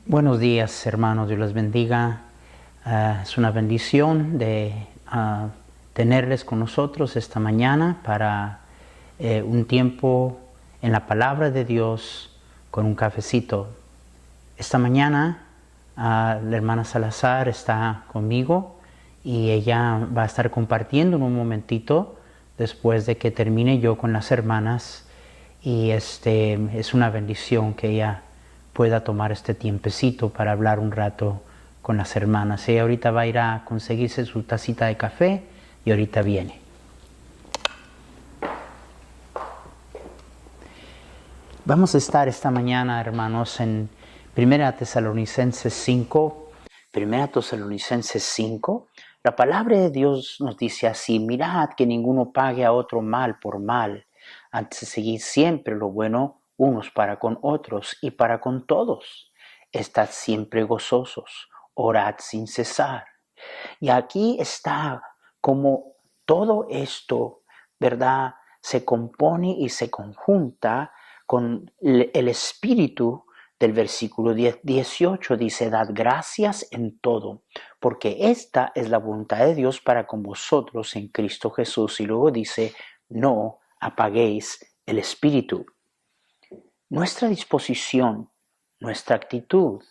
Buenos días, hermanos, Dios les bendiga. Es una bendición de tenerles con nosotros esta mañana para un tiempo en la palabra de Dios con un cafecito. Esta mañana la hermana Salazar está conmigo y ella va a estar compartiendo en un momentito después de que termine yo con las hermanas, y es una bendición que ella pueda tomar este tiempecito para hablar un rato con las hermanas. Ella ahorita va a ir a conseguirse su tacita de café y ahorita viene. Vamos a estar esta mañana, hermanos, en 1 Tesalonicenses 5. 1 Tesalonicenses 5. La palabra de Dios nos dice así: mirad que ninguno pague a otro mal por mal, antes de seguir siempre lo bueno unos para con otros y para con todos. Estad siempre gozosos, orad sin cesar. Y aquí está como todo esto, ¿verdad?, se compone y se conjunta con el espíritu del versículo 18. Dice: dad gracias en todo, porque esta es la voluntad de Dios para con vosotros en Cristo Jesús. Y luego dice: no apaguéis el espíritu. Nuestra disposición, nuestra actitud,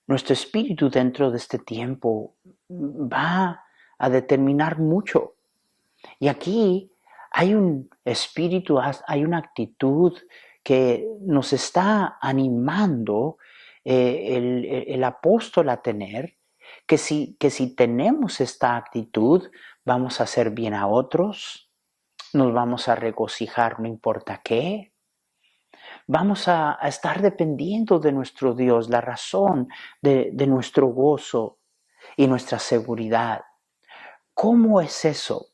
nuestro espíritu dentro de este tiempo va a determinar mucho. Y aquí hay un espíritu, hay una actitud que nos está animando el apóstol a tener, que si tenemos esta actitud, vamos a hacer bien a otros, nos vamos a regocijar no importa qué, vamos a estar dependiendo de nuestro Dios, la razón de nuestro gozo y nuestra seguridad. ¿Cómo es eso?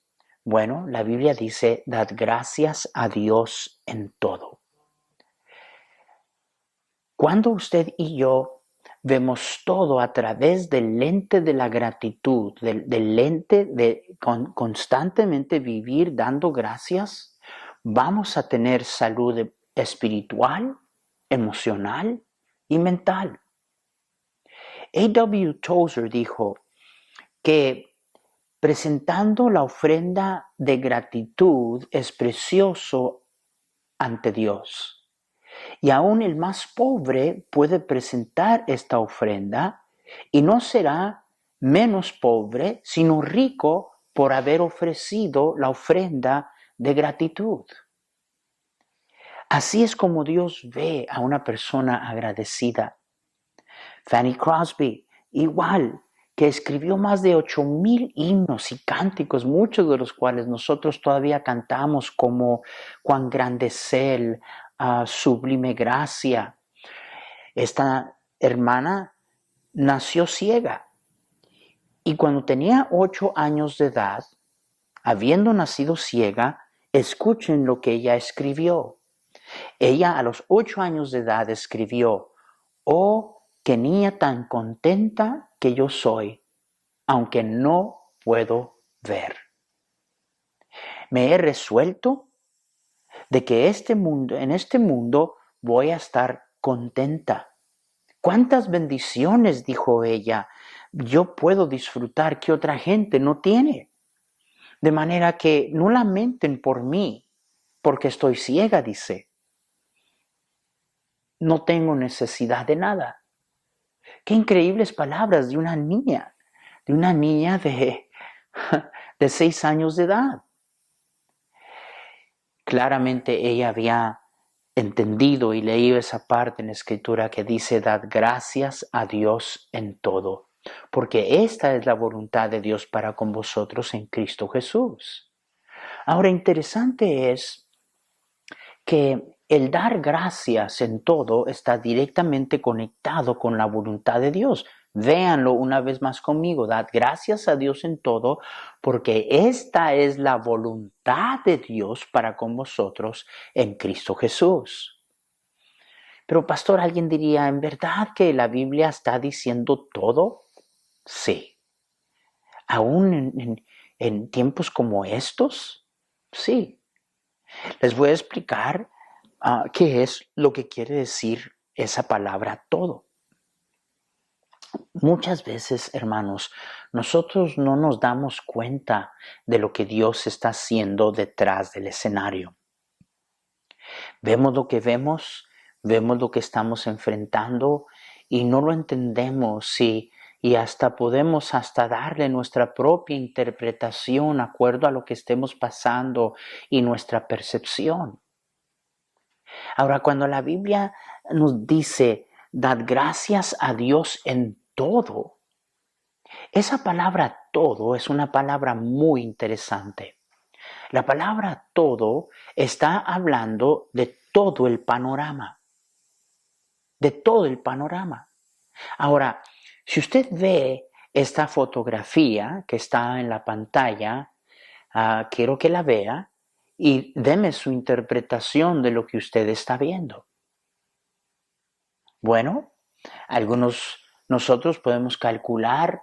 Bueno, la Biblia dice: dad gracias a Dios en todo. Cuando usted y yo vemos todo a través del lente de la gratitud, del lente de constantemente vivir dando gracias, vamos a tener salud espiritual, emocional y mental. A.W. Tozer dijo que presentando la ofrenda de gratitud es precioso ante Dios. Y aún el más pobre puede presentar esta ofrenda y no será menos pobre, sino rico por haber ofrecido la ofrenda de gratitud. Así es como Dios ve a una persona agradecida. Fanny Crosby, igual, que escribió más de 8,000 himnos y cánticos, muchos de los cuales nosotros todavía cantamos, como Cuán grande es Él, Sublime Gracia. Esta hermana nació ciega y cuando tenía 8 años de edad, habiendo nacido ciega, escuchen lo que ella escribió. Ella a los 8 años de edad escribió: oh, qué niña tan contenta que yo soy, aunque no puedo ver. Me he resuelto de que en este mundo voy a estar contenta. ¿Cuántas bendiciones, dijo ella, yo puedo disfrutar que otra gente no tiene? De manera que no lamenten por mí, porque estoy ciega, dice. No tengo necesidad de nada. Qué increíbles palabras de una niña de 6 años de edad. Claramente ella había entendido y leído esa parte en la Escritura que dice: dad gracias a Dios en todo, porque esta es la voluntad de Dios para con vosotros en Cristo Jesús. Ahora, interesante es que el dar gracias en todo está directamente conectado con la voluntad de Dios. Véanlo una vez más conmigo: dad gracias a Dios en todo, porque esta es la voluntad de Dios para con vosotros en Cristo Jesús. Pero pastor, alguien diría: ¿en verdad que la Biblia está diciendo todo? Sí. ¿Aún en tiempos como estos? Sí. Les voy a explicar qué es lo que quiere decir esa palabra todo. Muchas veces, hermanos, nosotros no nos damos cuenta de lo que Dios está haciendo detrás del escenario. Vemos lo que vemos lo que estamos enfrentando y no lo entendemos y hasta podemos hasta darle nuestra propia interpretación de acuerdo a lo que estemos pasando y nuestra percepción. Ahora, cuando la Biblia nos dice, dad gracias a Dios en todo, esa palabra todo es una palabra muy interesante. La palabra todo está hablando de todo el panorama. De todo el panorama. Ahora, si usted ve esta fotografía que está en la pantalla, quiero que la vea y deme su interpretación de lo que usted está viendo. Bueno, nosotros podemos calcular,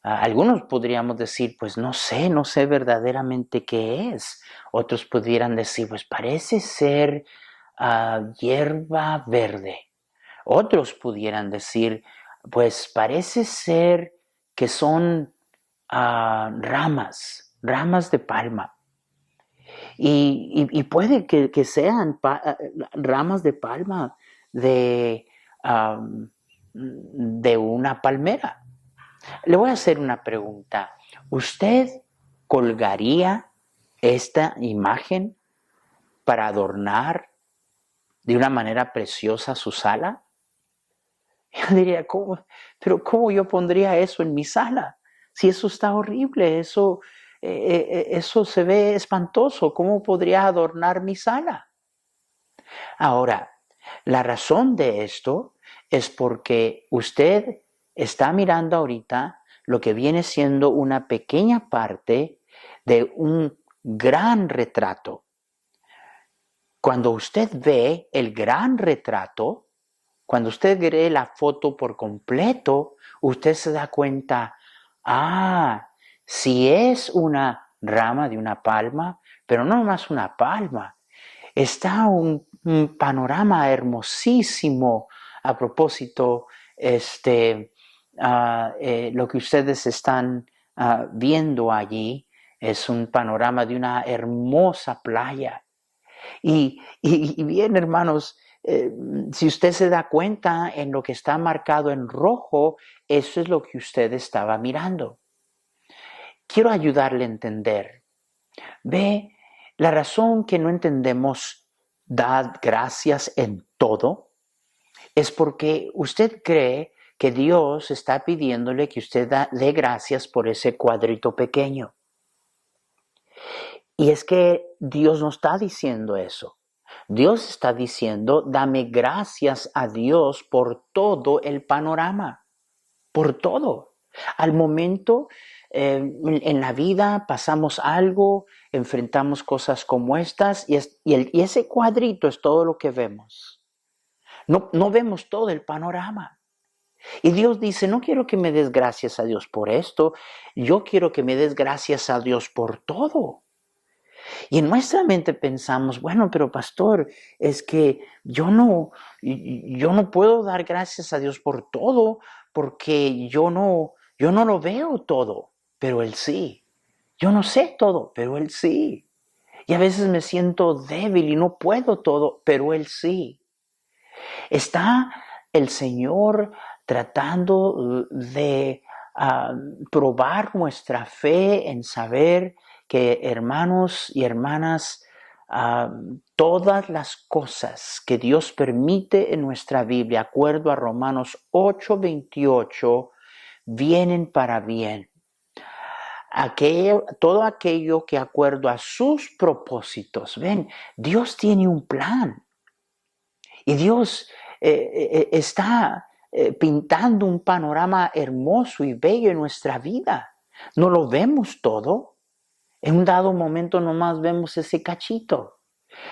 algunos podríamos decir, pues no sé verdaderamente qué es. Otros pudieran decir, pues parece ser hierba verde. Otros pudieran decir, pues parece ser que son ramas de palma. Y puede que sean ramas de palma de, de una palmera. Le voy a hacer una pregunta. ¿Usted colgaría esta imagen para adornar de una manera preciosa su sala? Yo diría, ¿cómo yo pondría eso en mi sala? Si eso está horrible, eso se ve espantoso, ¿cómo podría adornar mi sala? Ahora, la razón de esto es porque usted está mirando ahorita lo que viene siendo una pequeña parte de un gran retrato. Cuando usted ve el gran retrato, cuando usted ve la foto por completo, usted se da cuenta, si es una rama de una palma, pero no más una palma, está un panorama hermosísimo. A propósito, lo que ustedes están viendo allí es un panorama de una hermosa playa. Y bien, hermanos, si usted se da cuenta en lo que está marcado en rojo, eso es lo que usted estaba mirando. Quiero ayudarle a entender. Ve, la razón que no entendemos dar gracias en todo es porque usted cree que Dios está pidiéndole que usted dé gracias por ese cuadrito pequeño. Y es que Dios no está diciendo eso. Dios está diciendo, dame gracias a Dios por todo el panorama, por todo. Al momento, en la vida pasamos algo, enfrentamos cosas como estas y ese cuadrito es todo lo que vemos. No vemos todo el panorama. Y Dios dice, no quiero que me des gracias a Dios por esto, yo quiero que me des gracias a Dios por todo. Y en nuestra mente pensamos, bueno, pero pastor, es que yo no puedo dar gracias a Dios por todo porque yo no lo veo todo, pero Él sí. Yo no sé todo, pero Él sí. Y a veces me siento débil y no puedo todo, pero Él sí. Está el Señor tratando de probar nuestra fe en saber que, hermanos y hermanas, todas las cosas que Dios permite en nuestra Biblia, de acuerdo a Romanos 8:28, vienen para bien. Todo aquello que acuerdo a sus propósitos. Ven, Dios tiene un plan. Y Dios está pintando un panorama hermoso y bello en nuestra vida. No lo vemos todo. En un dado momento nomás vemos ese cachito.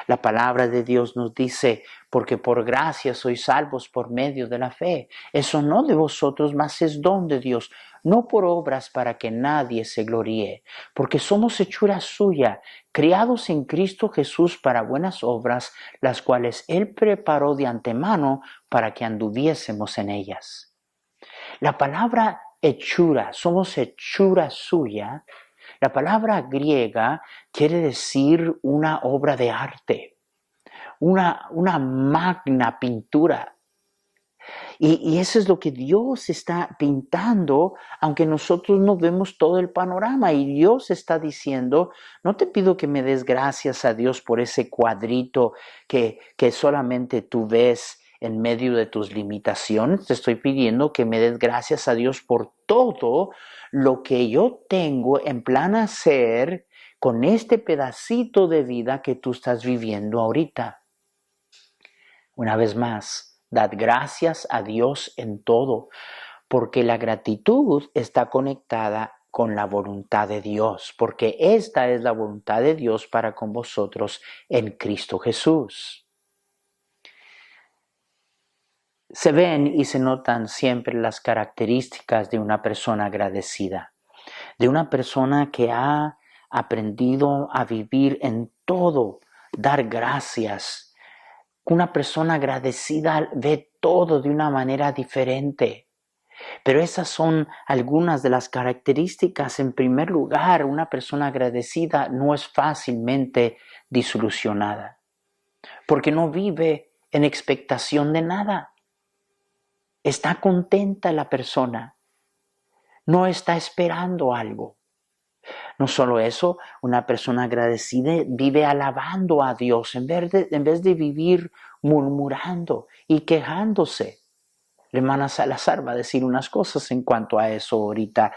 La palabra de Dios nos dice, porque por gracia sois salvos por medio de la fe. Eso no de vosotros, mas es don de Dios, no por obras para que nadie se gloríe, porque somos hechura suya, criados en Cristo Jesús para buenas obras, las cuales Él preparó de antemano para que anduviésemos en ellas. La palabra hechura, somos hechura suya. La palabra griega quiere decir una obra de arte, una magna pintura. Y eso es lo que Dios está pintando, aunque nosotros no vemos todo el panorama. Y Dios está diciendo, no te pido que me des gracias a Dios por ese cuadrito que solamente tú ves en medio de tus limitaciones. Te estoy pidiendo que me des gracias a Dios por todo lo que yo tengo en plan hacer con este pedacito de vida que tú estás viviendo ahorita. Una vez más, dad gracias a Dios en todo, porque la gratitud está conectada con la voluntad de Dios, porque esta es la voluntad de Dios para con vosotros en Cristo Jesús. Se ven y se notan siempre las características de una persona agradecida, de una persona que ha aprendido a vivir en todo, dar gracias. Una persona agradecida ve todo de una manera diferente. Pero esas son algunas de las características. En primer lugar, una persona agradecida no es fácilmente desilusionada, porque no vive en expectación de nada. Está contenta la persona, no está esperando algo. No solo eso, una persona agradecida vive alabando a Dios en vez de vivir murmurando y quejándose. La hermana Salazar va a decir unas cosas en cuanto a eso ahorita.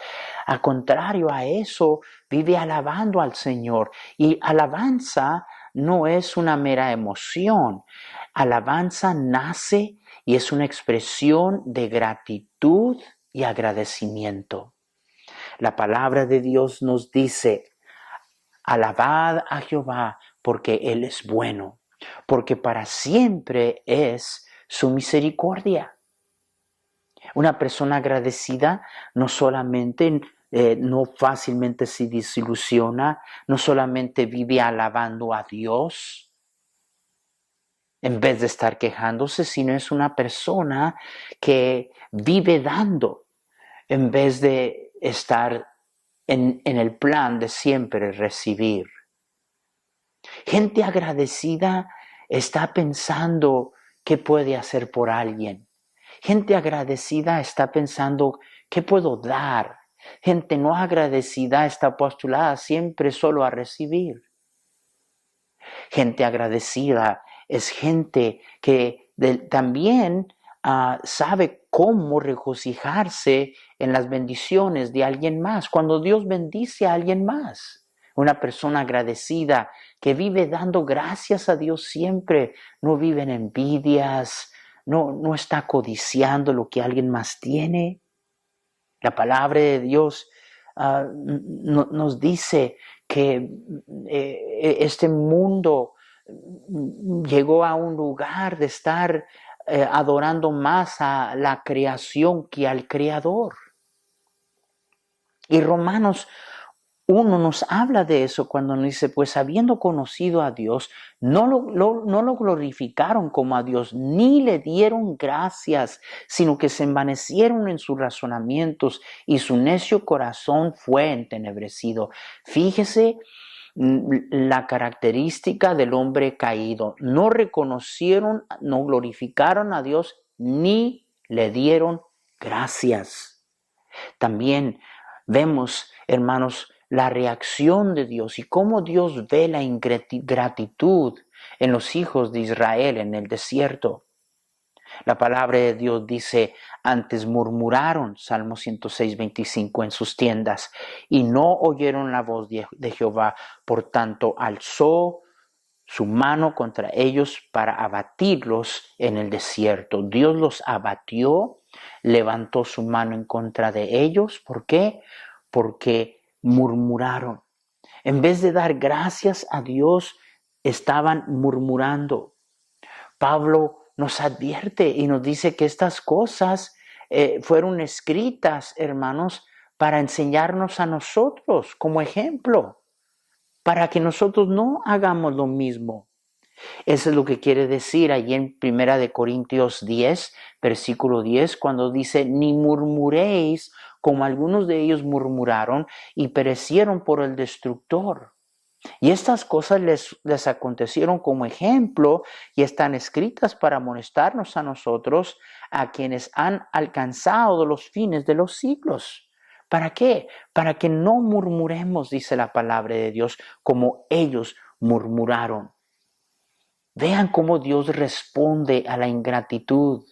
Al contrario a eso, vive alabando al Señor. Y alabanza no es una mera emoción. Alabanza nace y es una expresión de gratitud y agradecimiento. La palabra de Dios nos dice, alabad a Jehová porque Él es bueno, porque para siempre es su misericordia. Una persona agradecida no solamente no fácilmente se desilusiona, no solamente vive alabando a Dios en vez de estar quejándose, sino es una persona que vive dando en vez de estar en el plan de siempre recibir. Gente agradecida está pensando qué puede hacer por alguien. Gente agradecida está pensando qué puedo dar. Gente no agradecida está postulada siempre solo a recibir. Gente agradecida es gente que también sabe cómo regocijarse en las bendiciones de alguien más, cuando Dios bendice a alguien más. Una persona agradecida que vive dando gracias a Dios siempre, no vive en envidias, no está codiciando lo que alguien más tiene. La palabra de Dios nos dice que este mundo llegó a un lugar de estar adorando más a la creación que al Creador. Y Romanos 1 nos habla de eso cuando nos dice, pues habiendo conocido a Dios, no lo glorificaron como a Dios, ni le dieron gracias, sino que se envanecieron en sus razonamientos y su necio corazón fue entenebrecido. Fíjese la característica del hombre caído. No reconocieron, no glorificaron a Dios, ni le dieron gracias. También vemos, hermanos, la reacción de Dios y cómo Dios ve la ingratitud en los hijos de Israel en el desierto. La palabra de Dios dice, antes murmuraron, Salmo 106, 25, en sus tiendas, y no oyeron la voz de Jehová, por tanto alzó su mano contra ellos para abatirlos en el desierto. Dios los abatió, levantó su mano en contra de ellos. ¿Por qué? Porque murmuraron. En vez de dar gracias a Dios, estaban murmurando. Pablo nos advierte y nos dice que estas cosas fueron escritas, hermanos, para enseñarnos a nosotros como ejemplo, para que nosotros no hagamos lo mismo. Eso es lo que quiere decir ahí en 1 Corintios 10, versículo 10, cuando dice, ni murmuréis como algunos de ellos murmuraron y perecieron por el destructor. Y estas cosas les acontecieron como ejemplo y están escritas para amonestarnos a nosotros, a quienes han alcanzado los fines de los siglos. ¿Para qué? Para que no murmuremos, dice la palabra de Dios, como ellos murmuraron. Vean cómo Dios responde a la ingratitud.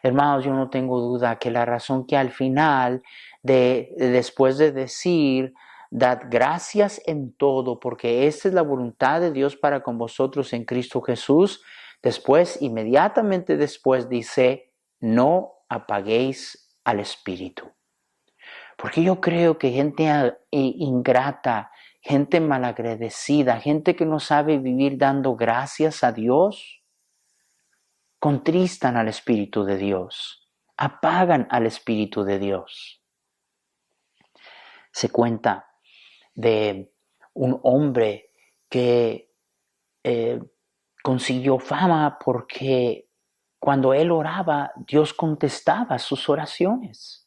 Hermanos, yo no tengo duda que la razón que al final, después de decir, dad gracias en todo, porque esta es la voluntad de Dios para con vosotros en Cristo Jesús, después, inmediatamente después dice, no apaguéis al Espíritu. Porque yo creo que gente ingrata, gente malagradecida, gente que no sabe vivir dando gracias a Dios, contristan al Espíritu de Dios, apagan al Espíritu de Dios. Se cuenta de un hombre que consiguió fama porque cuando él oraba, Dios contestaba sus oraciones.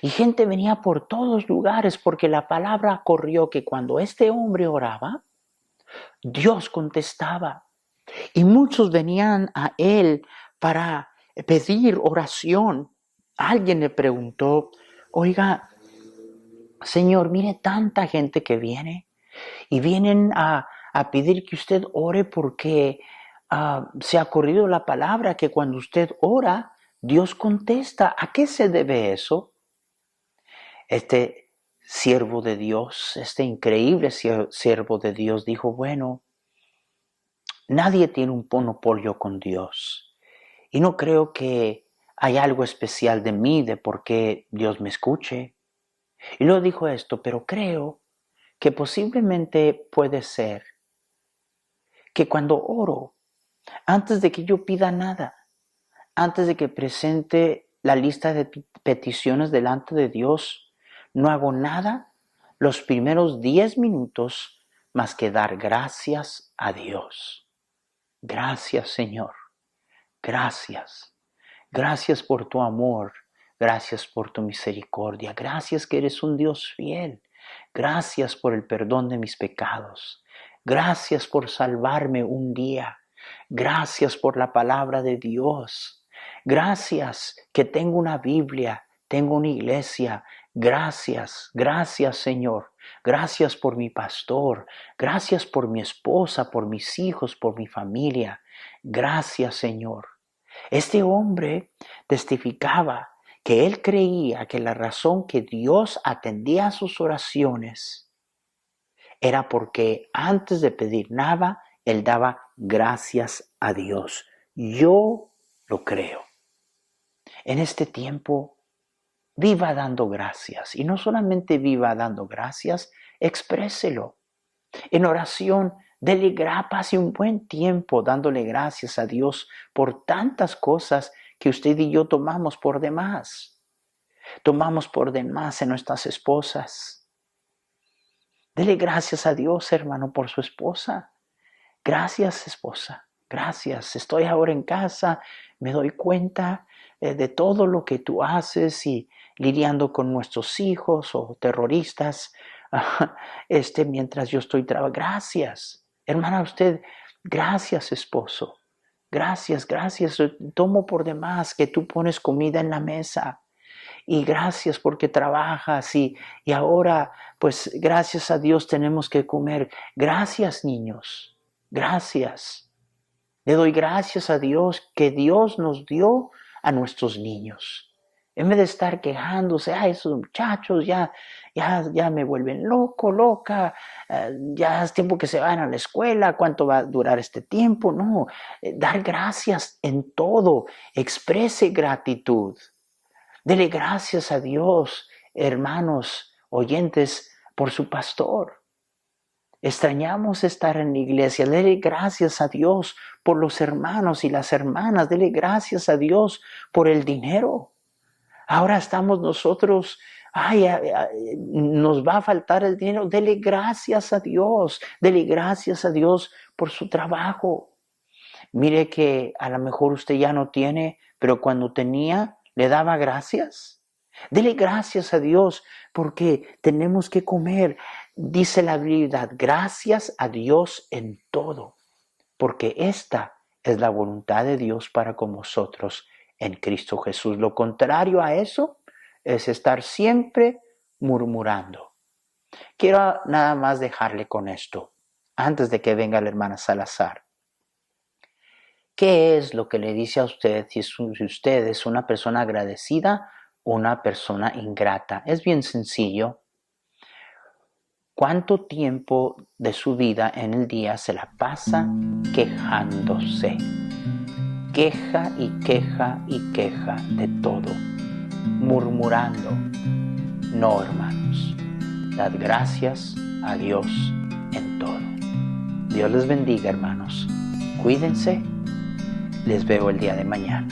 Y gente venía por todos lugares porque la palabra corrió que cuando este hombre oraba, Dios contestaba. Y muchos venían a él para pedir oración. Alguien le preguntó, oiga, Señor, mire tanta gente que viene y vienen a pedir que usted ore porque se ha corrido la palabra que cuando usted ora, Dios contesta. ¿A qué se debe eso? Este siervo de Dios, este increíble siervo de Dios dijo, bueno, nadie tiene un monopolio con Dios. Y no creo que hay algo especial de mí, de por qué Dios me escuche. Y luego dijo esto, pero creo que posiblemente puede ser que cuando oro, antes de que yo pida nada, antes de que presente la lista de peticiones delante de Dios, no hago nada los primeros 10 minutos más que dar gracias a Dios. Gracias, Señor. Gracias. Gracias por tu amor. Gracias por tu misericordia. Gracias que eres un Dios fiel. Gracias por el perdón de mis pecados. Gracias por salvarme un día. Gracias por la palabra de Dios. Gracias que tengo una Biblia, tengo una iglesia. Gracias, gracias Señor. Gracias por mi pastor. Gracias por mi esposa, por mis hijos, por mi familia. Gracias Señor. Este hombre testificaba que él creía que la razón que Dios atendía a sus oraciones era porque antes de pedir nada, él daba gracias a Dios. Yo lo creo. En este tiempo, viva dando gracias. Y no solamente viva dando gracias, expréselo. En oración, pase un buen tiempo dándole gracias a Dios por tantas cosas que usted y yo tomamos por demás. Tomamos por demás en nuestras esposas. Dele gracias a Dios, hermano, por su esposa. Gracias, esposa. Gracias. Estoy ahora en casa, me doy cuenta de todo lo que tú haces y lidiando con nuestros hijos o terroristas. Mientras yo estoy trabajando. Gracias. Hermana, usted, gracias, esposo. Gracias, gracias. Tomo por demás que tú pones comida en la mesa. Y gracias porque trabajas y ahora, pues gracias a Dios tenemos que comer. Gracias, niños. Gracias. Le doy gracias a Dios que Dios nos dio a nuestros niños. En vez de estar quejándose, esos muchachos ya me vuelven loco, loca, ya es tiempo que se vayan a la escuela, ¿cuánto va a durar este tiempo? No, dar gracias en todo, exprese gratitud. Dele gracias a Dios, hermanos, oyentes, por su pastor. Extrañamos estar en la iglesia. Dele gracias a Dios por los hermanos y las hermanas. Dele gracias a Dios por el dinero. Ahora estamos nosotros, nos va a faltar el dinero. Dele gracias a Dios. Dele gracias a Dios por su trabajo. Mire que a lo mejor usted ya no tiene, pero cuando tenía, le daba gracias. Dele gracias a Dios porque tenemos que comer. Dice la Biblia, gracias a Dios en todo, porque esta es la voluntad de Dios para con nosotros en Cristo Jesús. Lo contrario a eso es estar siempre murmurando. Quiero nada más dejarle con esto, antes de que venga la hermana Salazar. ¿Qué es lo que le dice a usted si usted es una persona agradecida o una persona ingrata? Es bien sencillo. ¿Cuánto tiempo de su vida en el día se la pasa quejándose? Queja y queja y queja de todo, murmurando. No, hermanos, dad gracias a Dios en todo. Dios les bendiga, hermanos. Cuídense. Les veo el día de mañana.